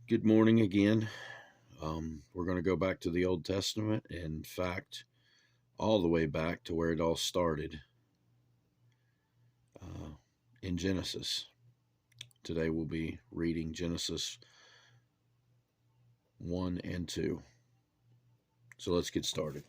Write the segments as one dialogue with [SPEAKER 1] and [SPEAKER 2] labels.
[SPEAKER 1] Good morning again. We're going to go back to the Old Testament. In fact, all the way back to where it all started uh, in Genesis. Today we'll be reading Genesis 1 and 2. So let's get started.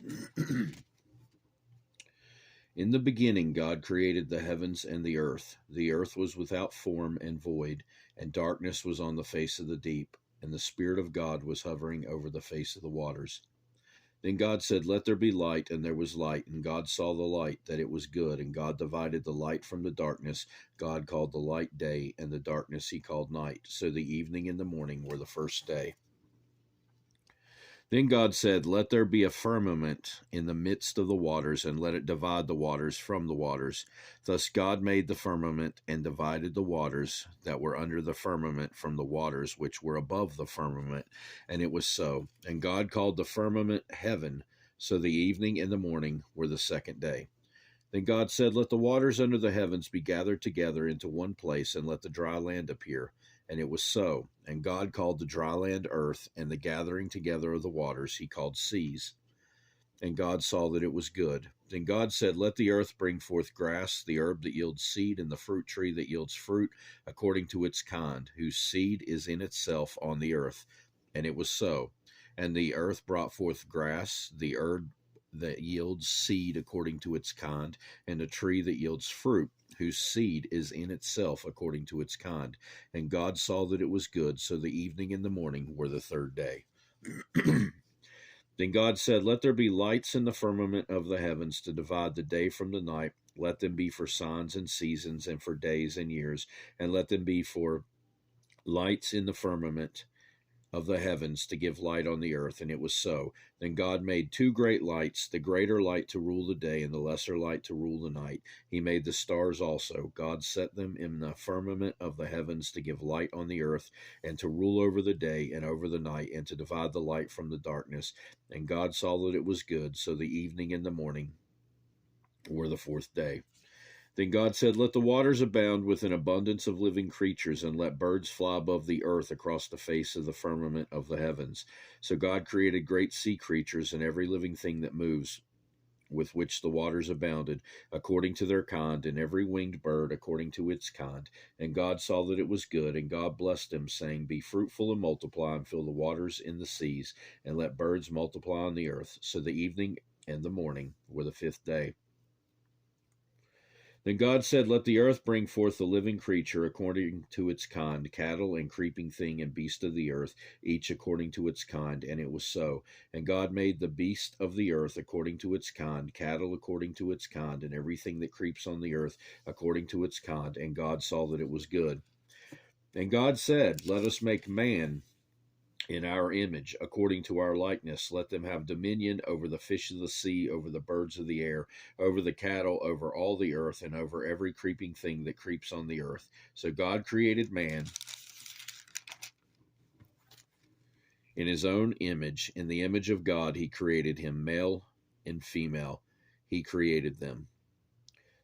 [SPEAKER 1] In the beginning, God created the heavens and the earth. The earth was without form and void, and darkness was on the face of the deep, and the Spirit of God was hovering over the face of the waters. Then God said, "Let there be light," and there was light. And God saw the light, that it was good. And God divided the light from the darkness. God called the light day, and the darkness he called night. So the evening and the morning were the first day. Then God said, "Let there be a firmament in the midst of the waters, and let it divide the waters from the waters." Thus God made the firmament, and divided the waters that were under the firmament from the waters which were above the firmament. And it was so. And God called the firmament heaven. So the evening and the morning were the second day. Then God said, "Let the waters under the heavens be gathered together into one place, and let the dry land appear." And it was so. And God called the dry land earth, and the gathering together of the waters he called seas. And God saw that it was good. Then God said, "Let the earth bring forth grass, the herb that yields seed, and the fruit tree that yields fruit according to its kind, whose seed is in itself on the earth." And it was so. And the earth brought forth grass, the herb that yields seed according to its kind, and a tree that yields fruit, whose seed is in itself according to its kind. And God saw that it was good. So the evening and the morning were the third day. Then God said, "Let there be lights in the firmament of the heavens to divide the day from the night. Let them be for signs and seasons, and for days and years, and let them be for lights in the firmament of the heavens to give light on the earth." And it was so. Then God made two great lights, the greater light to rule the day, and the lesser light to rule the night. He made the stars also. God set them in the firmament of the heavens to give light on the earth, and to rule over the day and over the night, and to divide the light from the darkness. And God saw that it was good. So the evening and the morning were the fourth day. Then God said, "Let the waters abound with an abundance of living creatures, and let birds fly above the earth across the face of the firmament of the heavens." So God created great sea creatures and every living thing that moves, with which the waters abounded, according to their kind, and every winged bird according to its kind. And God saw that it was good, and God blessed them, saying, "Be fruitful and multiply, and fill the waters in the seas, and let birds multiply on the earth." So the evening and the morning were the fifth day. Then God said, "Let the earth bring forth the living creature according to its kind, cattle and creeping thing and beast of the earth, each according to its kind." And it was so. And God made the beast of the earth according to its kind, cattle according to its kind, and everything that creeps on the earth according to its kind. And God saw that it was good. And God said, "Let us make man in our image, according to our likeness. Let them have dominion over the fish of the sea, over the birds of the air, over the cattle, over all the earth, and over every creeping thing that creeps on the earth." So God created man in his own image. In the image of God, he created him, male and female. He created them.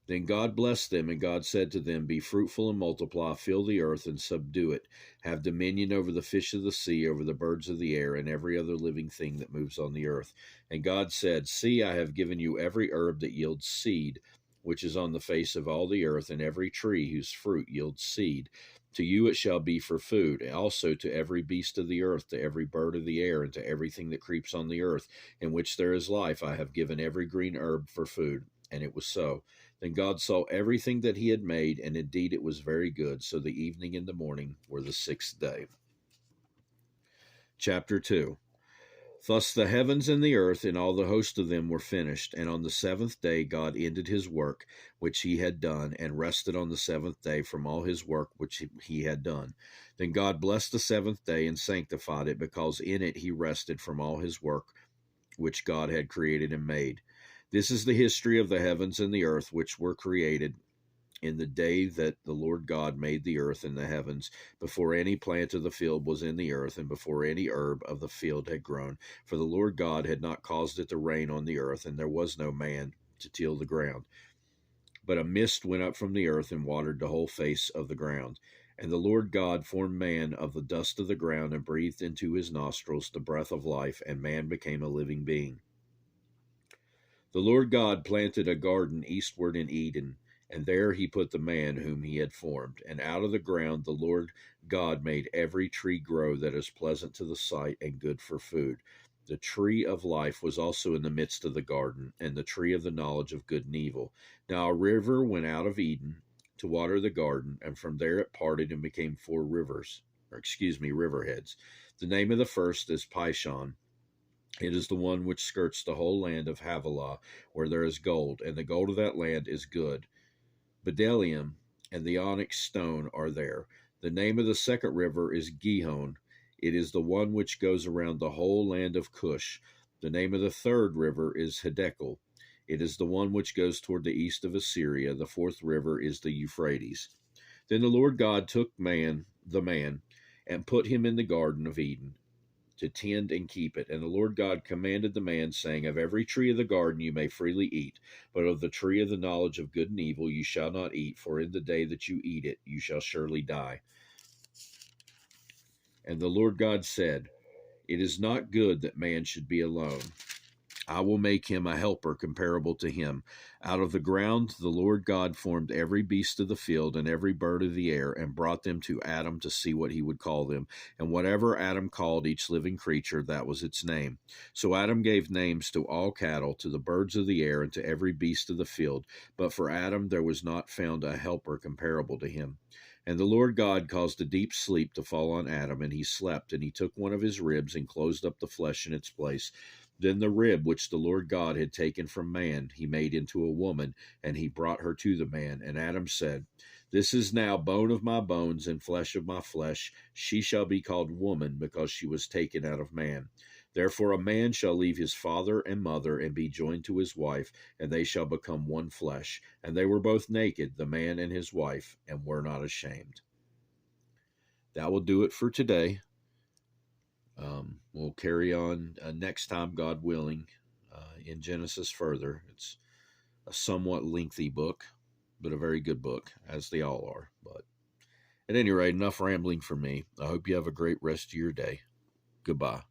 [SPEAKER 1] Then God blessed them, and God said to them, "Be fruitful and multiply, fill the earth and subdue it. Have dominion over the fish of the sea, over the birds of the air, and every other living thing that moves on the earth." And God said, "See, I have given you every herb that yields seed, which is on the face of all the earth, and every tree whose fruit yields seed. To you it shall be for food, also to every beast of the earth, to every bird of the air, and to everything that creeps on the earth, in which there is life. I have given every green herb for food." And it was so. Then God saw everything that he had made, and indeed it was very good. So the evening and the morning were the sixth day. Chapter 2. Thus the heavens and the earth and all the host of them were finished. And on the seventh day God ended his work which he had done, and rested on the seventh day from all his work which he had done. Then God blessed the seventh day and sanctified it, because in it he rested from all his work which God had created and made. This is the history of the heavens and the earth, which were created in the day that the Lord God made the earth and the heavens, before any plant of the field was in the earth, and before any herb of the field had grown. For the Lord God had not caused it to rain on the earth, and there was no man to till the ground. But a mist went up from the earth and watered the whole face of the ground. And the Lord God formed man of the dust of the ground and breathed into his nostrils the breath of life, and man became a living being. The Lord God planted a garden eastward in Eden, and there he put the man whom he had formed. And out of the ground the Lord God made every tree grow that is pleasant to the sight and good for food. The tree of life was also in the midst of the garden, and the tree of the knowledge of good and evil. Now a river went out of Eden to water the garden, and from there it parted and became four riverheads. The name of the first is Pishon. It is the one which skirts the whole land of Havilah, where there is gold, and the gold of that land is good. Bdellium and the onyx stone are there. The name of the second river is Gihon. It is the one which goes around the whole land of Cush. The name of the third river is Hiddekel. It is the one which goes toward the east of Assyria. The fourth river is the Euphrates. Then the Lord God took the man, and put him in the garden of Eden to tend and keep it. And the Lord God commanded the man, saying, Of every tree of the garden you may freely eat, but of the tree of the knowledge of good and evil you shall not eat, for in the day that you eat it you shall surely die. And the Lord God said, It is not good that man should be alone. I will make him a helper comparable to him. Out of the ground the Lord God formed every beast of the field and every bird of the air, and brought them to Adam to see what he would call them. And whatever Adam called each living creature, that was its name. So Adam gave names to all cattle, to the birds of the air, and to every beast of the field. But for Adam there was not found a helper comparable to him. And the Lord God caused a deep sleep to fall on Adam, and he slept. And he took one of his ribs and closed up the flesh in its place. Then the rib which the Lord God had taken from man he made into a woman, and he brought her to the man. And Adam said, This is now bone of my bones and flesh of my flesh. She shall be called woman, because she was taken out of man. Therefore a man shall leave his father and mother, and be joined to his wife, and they shall become one flesh. And they were both naked, the man and his wife, and were not ashamed. That will do it for today. We'll carry on next time, God willing, in Genesis further. It's a somewhat lengthy book, but a very good book, as they all are. But at any rate, enough rambling for me. I hope you have a great rest of your day. Goodbye.